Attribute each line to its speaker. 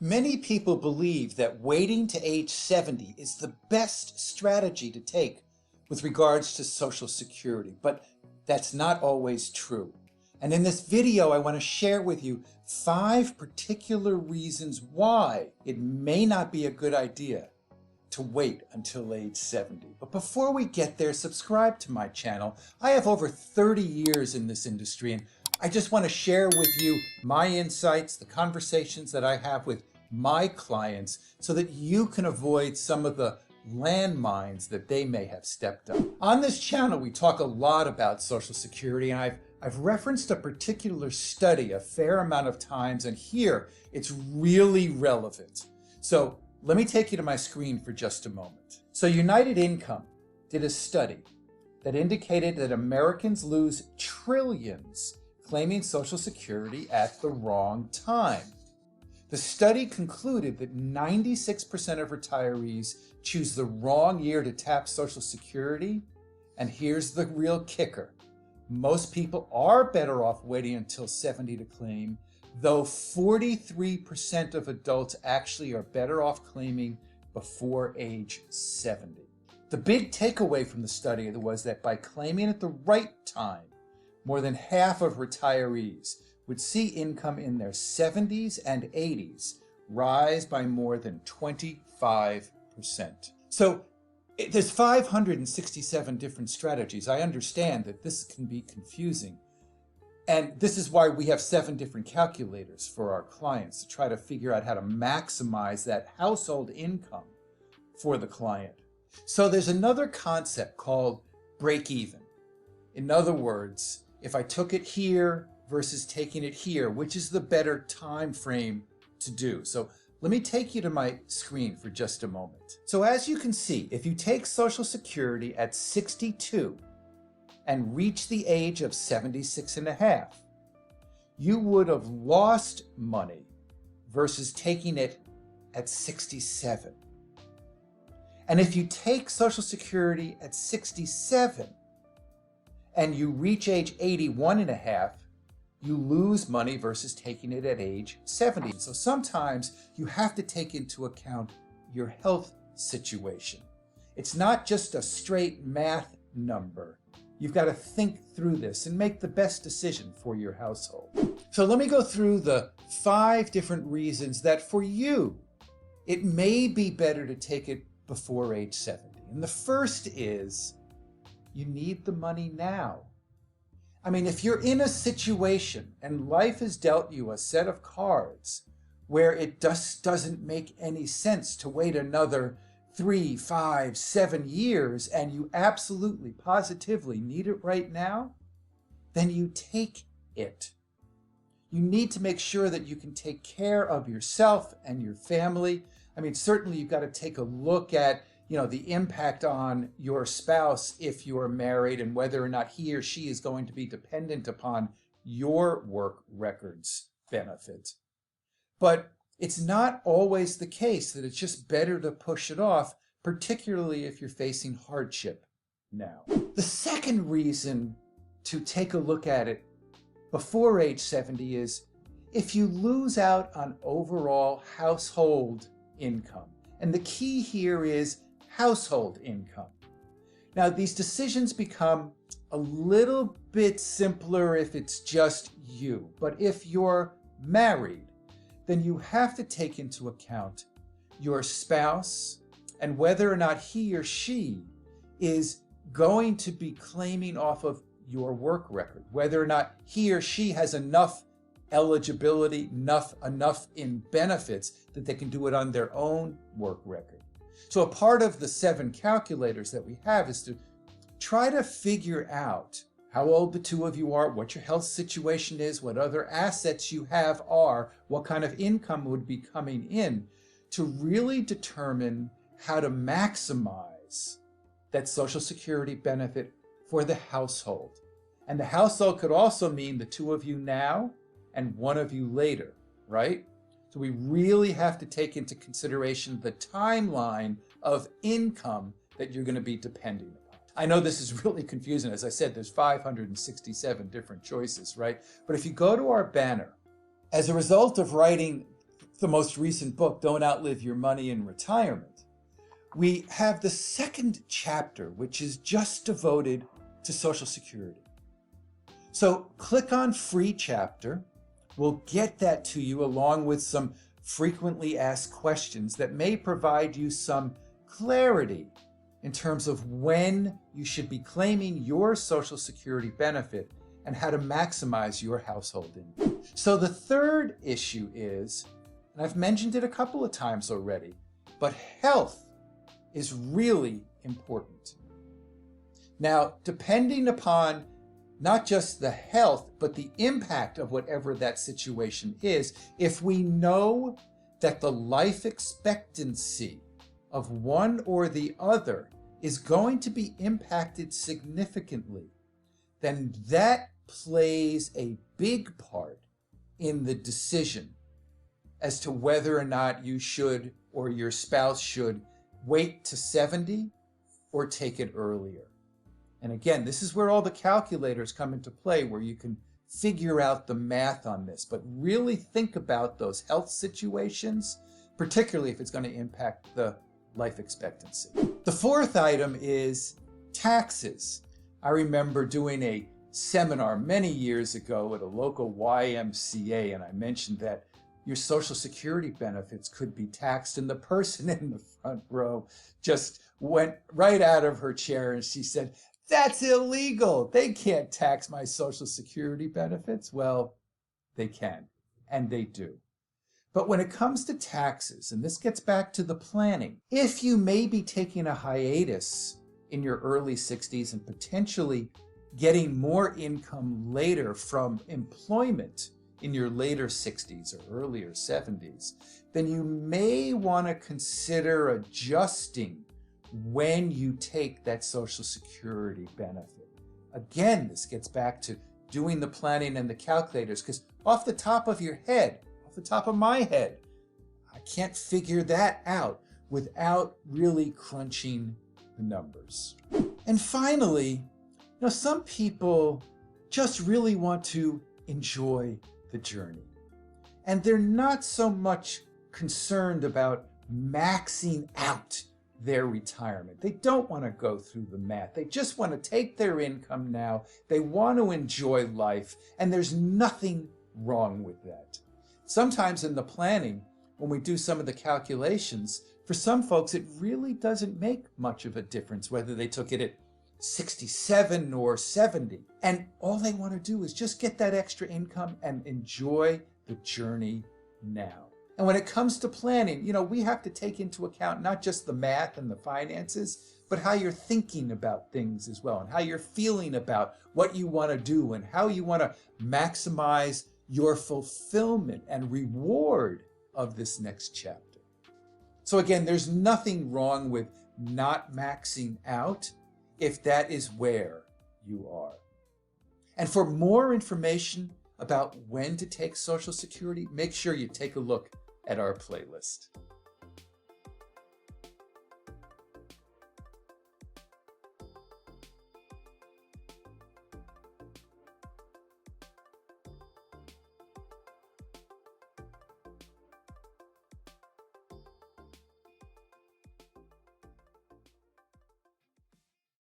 Speaker 1: Many people believe that waiting to age 70 is the best strategy to take with regards to Social Security, but that's not always true. And in this video, I want to share with you 5 particular reasons why it may not be a good idea to wait until age 70. But before we get there, subscribe to my channel. I have over 30 years in this industry, and I just want to share with you my insights, the conversations that I have with my clients, so that you can avoid some of the landmines that they may have stepped on. On this channel, we talk a lot about Social Security, and I've referenced a particular study a fair amount of times, and here it's really relevant. So let me take you to my screen for just a moment. So United Income did a study that indicated that Americans lose trillions claiming Social Security at the wrong time. The study concluded that 96% of retirees choose the wrong year to tap Social Security, and here's the real kicker. Most people are better off waiting until 70 to claim, though 43% of adults actually are better off claiming before age 70. The big takeaway from the study was that by claiming at the right time, more than half of retirees would see income in their 70s and 80s rise by more than 25%. So there's 567 different strategies. I understand that this can be confusing. And this is why we have 7 different calculators for our clients to try to figure out how to maximize that household income for the client. So there's another concept called break even. In other words, if I took it here versus taking it here, which is the better time frame to do? So let me take you to my screen for just a moment. So as you can see, if you take Social Security at 62, and reach the age of 76 and a half, you would have lost money versus taking it at 67. And if you take Social Security at 67 and you reach age 81 and a half, you lose money versus taking it at age 70. So sometimes you have to take into account your health situation. It's not just a straight math number. You've got to think through this and make the best decision for your household. So let me go through the 5 different reasons that for you, it may be better to take it before age 70. And the first is you need the money now. I mean, if you're in a situation and life has dealt you a set of cards where it just doesn't make any sense to wait another 3, 5, 7 years, and you absolutely, positively need it right now, then you take it. You need to make sure that you can take care of yourself and your family. I mean, certainly you've got to take a look at, the impact on your spouse if you are married and whether or not he or she is going to be dependent upon your work records benefit. But it's not always the case that it's just better to push it off, particularly if you're facing hardship now. The second reason to take a look at it before age 70 is if you lose out on overall household income. And the key here is household income. Now, these decisions become a little bit simpler if it's just you. But if you're married, then you have to take into account your spouse and whether or not he or she is going to be claiming off of your work record, whether or not he or she has enough eligibility, enough in benefits that they can do it on their own work record. So a part of the 7 calculators that we have is to try to figure out how old the 2 of you are, what your health situation is, what other assets you have are, what kind of income would be coming in, to really determine how to maximize that Social Security benefit for the household. And the household could also mean the 2 of you now and 1 of you later, right? So we really have to take into consideration the timeline of income that you're going to be depending upon. I know this is really confusing. As I said, there's 567 different choices, right? But if you go to our banner, as a result of writing the most recent book, Don't Outlive Your Money in Retirement, we have the second chapter, which is just devoted to Social Security. So click on free chapter. We'll get that to you along with some frequently asked questions that may provide you some clarity in terms of when you should be claiming your Social Security benefit and how to maximize your household income. So the third issue is, and I've mentioned it a couple of times already, but health is really important. Now, depending upon not just the health, but the impact of whatever that situation is, if we know that the life expectancy of one or the other is going to be impacted significantly, then that plays a big part in the decision as to whether or not you should or your spouse should wait to 70 or take it earlier. And again, this is where all the calculators come into play, where you can figure out the math on this, but really think about those health situations, particularly if it's going to impact the life expectancy. The fourth item is taxes. I remember doing a seminar many years ago at a local YMCA, and I mentioned that your Social Security benefits could be taxed, and the person in the front row just went right out of her chair and she said, "That's illegal. They can't tax my Social Security benefits." Well, they can, and they do. But when it comes to taxes, and this gets back to the planning, if you may be taking a hiatus in your early 60s and potentially getting more income later from employment in your later 60s or earlier 70s, then you may want to consider adjusting when you take that Social Security benefit. Again, this gets back to doing the planning and the calculators, because off the top of your head, off the top of my head, I can't figure that out without really crunching the numbers. And finally, some people just really want to enjoy the journey. And they're not so much concerned about maxing out their retirement. They don't want to go through the math. They just want to take their income now. They want to enjoy life, and there's nothing wrong with that. Sometimes in the planning, when we do some of the calculations, for some folks, it really doesn't make much of a difference whether they took it at 67 or 70. And all they want to do is just get that extra income and enjoy the journey now. And when it comes to planning, we have to take into account not just the math and the finances, but how you're thinking about things as well, and how you're feeling about what you want to do and how you want to maximize your fulfillment and reward of this next chapter. So again, there's nothing wrong with not maxing out if that is where you are. And for more information about when to take Social Security, make sure you take a look at our playlist.